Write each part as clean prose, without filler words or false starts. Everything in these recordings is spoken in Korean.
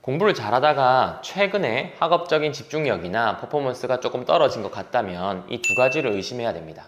공부를 잘하다가 최근에 학업적인 집중력이나 퍼포먼스가 조금 떨어진 것 같다면 이 두 가지를 의심해야 됩니다.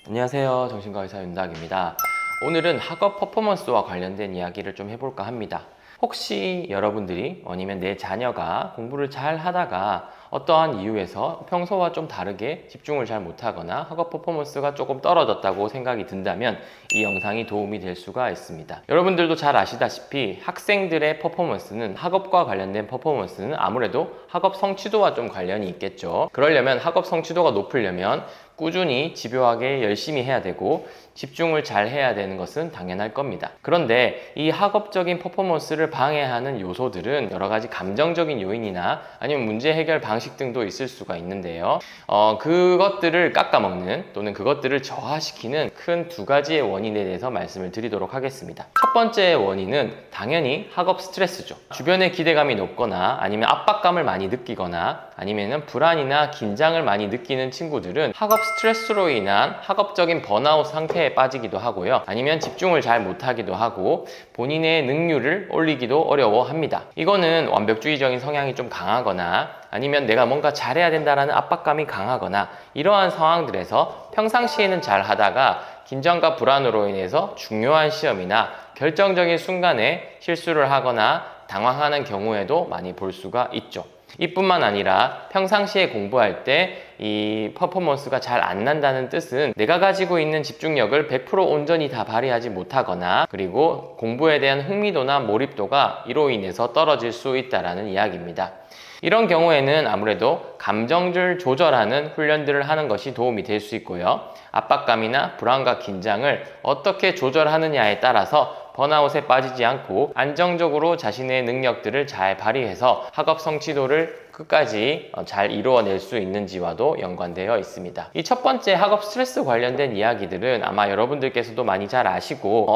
안녕하세요. 정신과 의사 윤닥입니다. 오늘은 학업 퍼포먼스와 관련된 이야기를 좀 해볼까 합니다. 혹시 여러분들이 아니면 내 자녀가 공부를 잘 하다가 어떠한 이유에서 평소와 좀 다르게 집중을 잘 못하거나 학업 퍼포먼스가 조금 떨어졌다고 생각이 든다면 이 영상이 도움이 될 수가 있습니다. 여러분들도 잘 아시다시피 학생들의 퍼포먼스는 학업과 관련된 퍼포먼스는 아무래도 학업 성취도와 좀 관련이 있겠죠. 그러려면 학업 성취도가 높으려면 꾸준히 집요하게 열심히 해야 되고 집중을 잘 해야 되는 것은 당연할 겁니다. 그런데 이 학업적인 퍼포먼스를 방해하는 요소들은 여러 가지 감정적인 요인이나 아니면 문제 해결 방식 등도 있을 수가 있는데요. 그것들을 깎아먹는 또는 그것들을 저하시키는 큰 두 가지의 원인에 대해서 말씀을 드리도록 하겠습니다. 첫 번째 원인은 당연히 학업 스트레스죠. 주변의 기대감이 높거나 아니면 압박감을 많이 느끼거나 아니면 불안이나 긴장을 많이 느끼는 친구들은 학업 스트레스로 인한 학업적인 번아웃 상태에 빠지기도 하고요. 아니면 집중을 잘 못하기도 하고 본인의 능률을 올리기도 어려워합니다. 이거는 완벽주의적인 성향이 좀 강하거나 아니면 내가 뭔가 잘해야 된다라는 압박감이 강하거나 이러한 상황들에서 평상시에는 잘 하다가 긴장과 불안으로 인해서 중요한 시험이나 결정적인 순간에 실수를 하거나 당황하는 경우에도 많이 볼 수가 있죠. 이뿐만 아니라 평상시에 공부할 때 이 퍼포먼스가 잘 안 난다는 뜻은 내가 가지고 있는 집중력을 100% 온전히 다 발휘하지 못하거나 그리고 공부에 대한 흥미도나 몰입도가 이로 인해서 떨어질 수 있다는 이야기입니다. 이런 경우에는 아무래도 감정을 조절하는 훈련들을 하는 것이 도움이 될 수 있고요. 압박감이나 불안과 긴장을 어떻게 조절하느냐에 따라서 번아웃에 빠지지 않고 안정적으로 자신의 능력들을 잘 발휘해서 학업 성취도를 끝까지 잘 이루어낼 수 있는지와도 연관되어 있습니다. 이 첫 번째 학업 스트레스 관련된 이야기들은 아마 여러분들께서도 많이 잘 아시고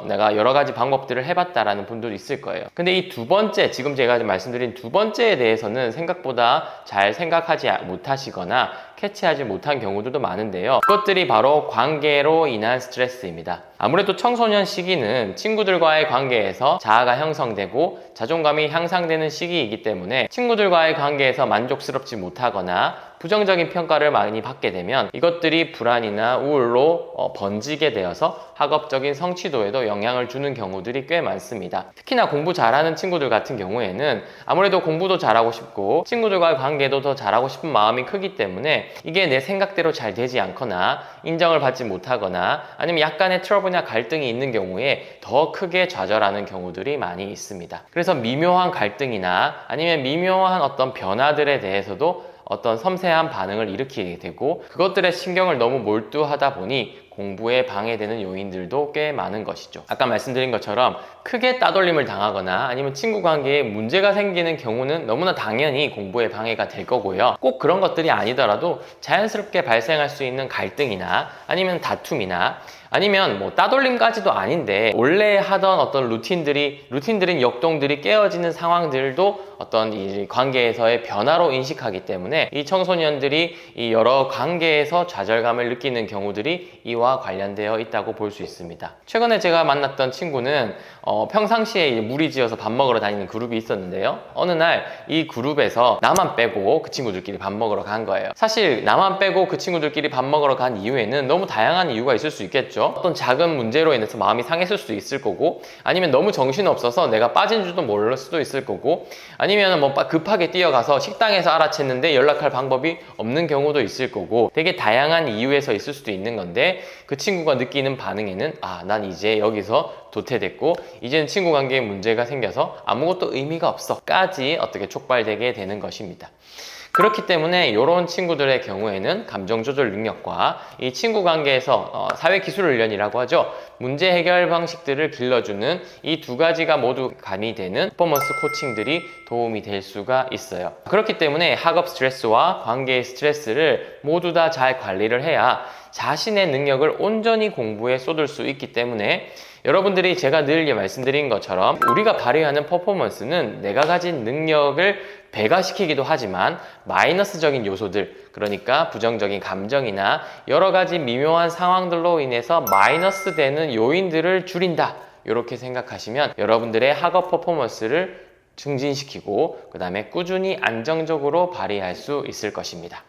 내가 여러 가지 방법들을 해봤다라는 분들도 있을 거예요. 근데 이 두 번째, 지금 제가 말씀드린 두 번째에 대해서는 생각보다 잘 생각하지 못하시거나 캐치하지 못한 경우들도 많은데요. 그것들이 바로 관계로 인한 스트레스입니다. 아무래도 청소년 시기는 친구들과의 관계에서 자아가 형성되고 자존감이 향상되는 시기이기 때문에 친구들과의 관계에서 만족스럽지 못하거나 부정적인 평가를 많이 받게 되면 이것들이 불안이나 우울로 번지게 되어서 학업적인 성취도에도 영향을 주는 경우들이 꽤 많습니다. 특히나 공부 잘하는 친구들 같은 경우에는 아무래도 공부도 잘하고 싶고 친구들과의 관계도 더 잘하고 싶은 마음이 크기 때문에 이게 내 생각대로 잘 되지 않거나 인정을 받지 못하거나 아니면 약간의 트러블이나 갈등이 있는 경우에 더 크게 좌절하는 경우들이 많이 있습니다. 그래서 미묘한 갈등이나 아니면 미묘한 어떤 변화들에 대해서도 어떤 섬세한 반응을 일으키게 되고 그것들에 신경을 너무 몰두하다 보니 공부에 방해되는 요인들도 꽤 많은 것이죠. 아까 말씀드린 것처럼 크게 따돌림을 당하거나 아니면 친구 관계에 문제가 생기는 경우는 너무나 당연히 공부에 방해가 될 거고요. 꼭 그런 것들이 아니더라도 자연스럽게 발생할 수 있는 갈등이나 아니면 다툼이나 아니면 따돌림까지도 아닌데 원래 하던 어떤 루틴들인 역동들이 깨어지는 상황들도 어떤 이 관계에서의 변화로 인식하기 때문에 이 청소년들이 이 여러 관계에서 좌절감을 느끼는 경우들이 이와 관련되어 있다고 볼 수 있습니다. 최근에 제가 만났던 친구는 평상시에 무리지어서 밥 먹으러 다니는 그룹이 있었는데요. 어느 날 이 그룹에서 나만 빼고 그 친구들끼리 밥 먹으러 간 거예요. 사실 나만 빼고 그 친구들끼리 밥 먹으러 간 이유에는 너무 다양한 이유가 있을 수 있겠죠. 어떤 작은 문제로 인해서 마음이 상했을 수도 있을 거고 아니면 너무 정신없어서 내가 빠진 줄도 모를 수도 있을 거고 아니면 급하게 뛰어가서 식당에서 알아챘는데 연락할 방법이 없는 경우도 있을 거고 되게 다양한 이유에서 있을 수도 있는 건데 그 친구가 느끼는 반응에는 난 이제 여기서 도태됐고 이제는 친구 관계에 문제가 생겨서 아무것도 의미가 없어 까지 어떻게 촉발되게 되는 것입니다. 그렇기 때문에 이런 친구들의 경우에는 감정 조절 능력과 이 친구 관계에서 사회기술훈련이라고 하죠. 문제 해결 방식들을 길러주는 이 두 가지가 모두 가미되는 퍼포먼스 코칭들이 도움이 될 수가 있어요. 그렇기 때문에 학업 스트레스와 관계의 스트레스를 모두 다 잘 관리를 해야 자신의 능력을 온전히 공부에 쏟을 수 있기 때문에 여러분들이 제가 늘 말씀드린 것처럼 우리가 발휘하는 퍼포먼스는 내가 가진 능력을 배가시키기도 하지만 마이너스적인 요소들, 그러니까 부정적인 감정이나 여러 가지 미묘한 상황들로 인해서 마이너스 되는 요인들을 줄인다. 이렇게 생각하시면 여러분들의 학업 퍼포먼스를 증진시키고 그 다음에 꾸준히 안정적으로 발휘할 수 있을 것입니다.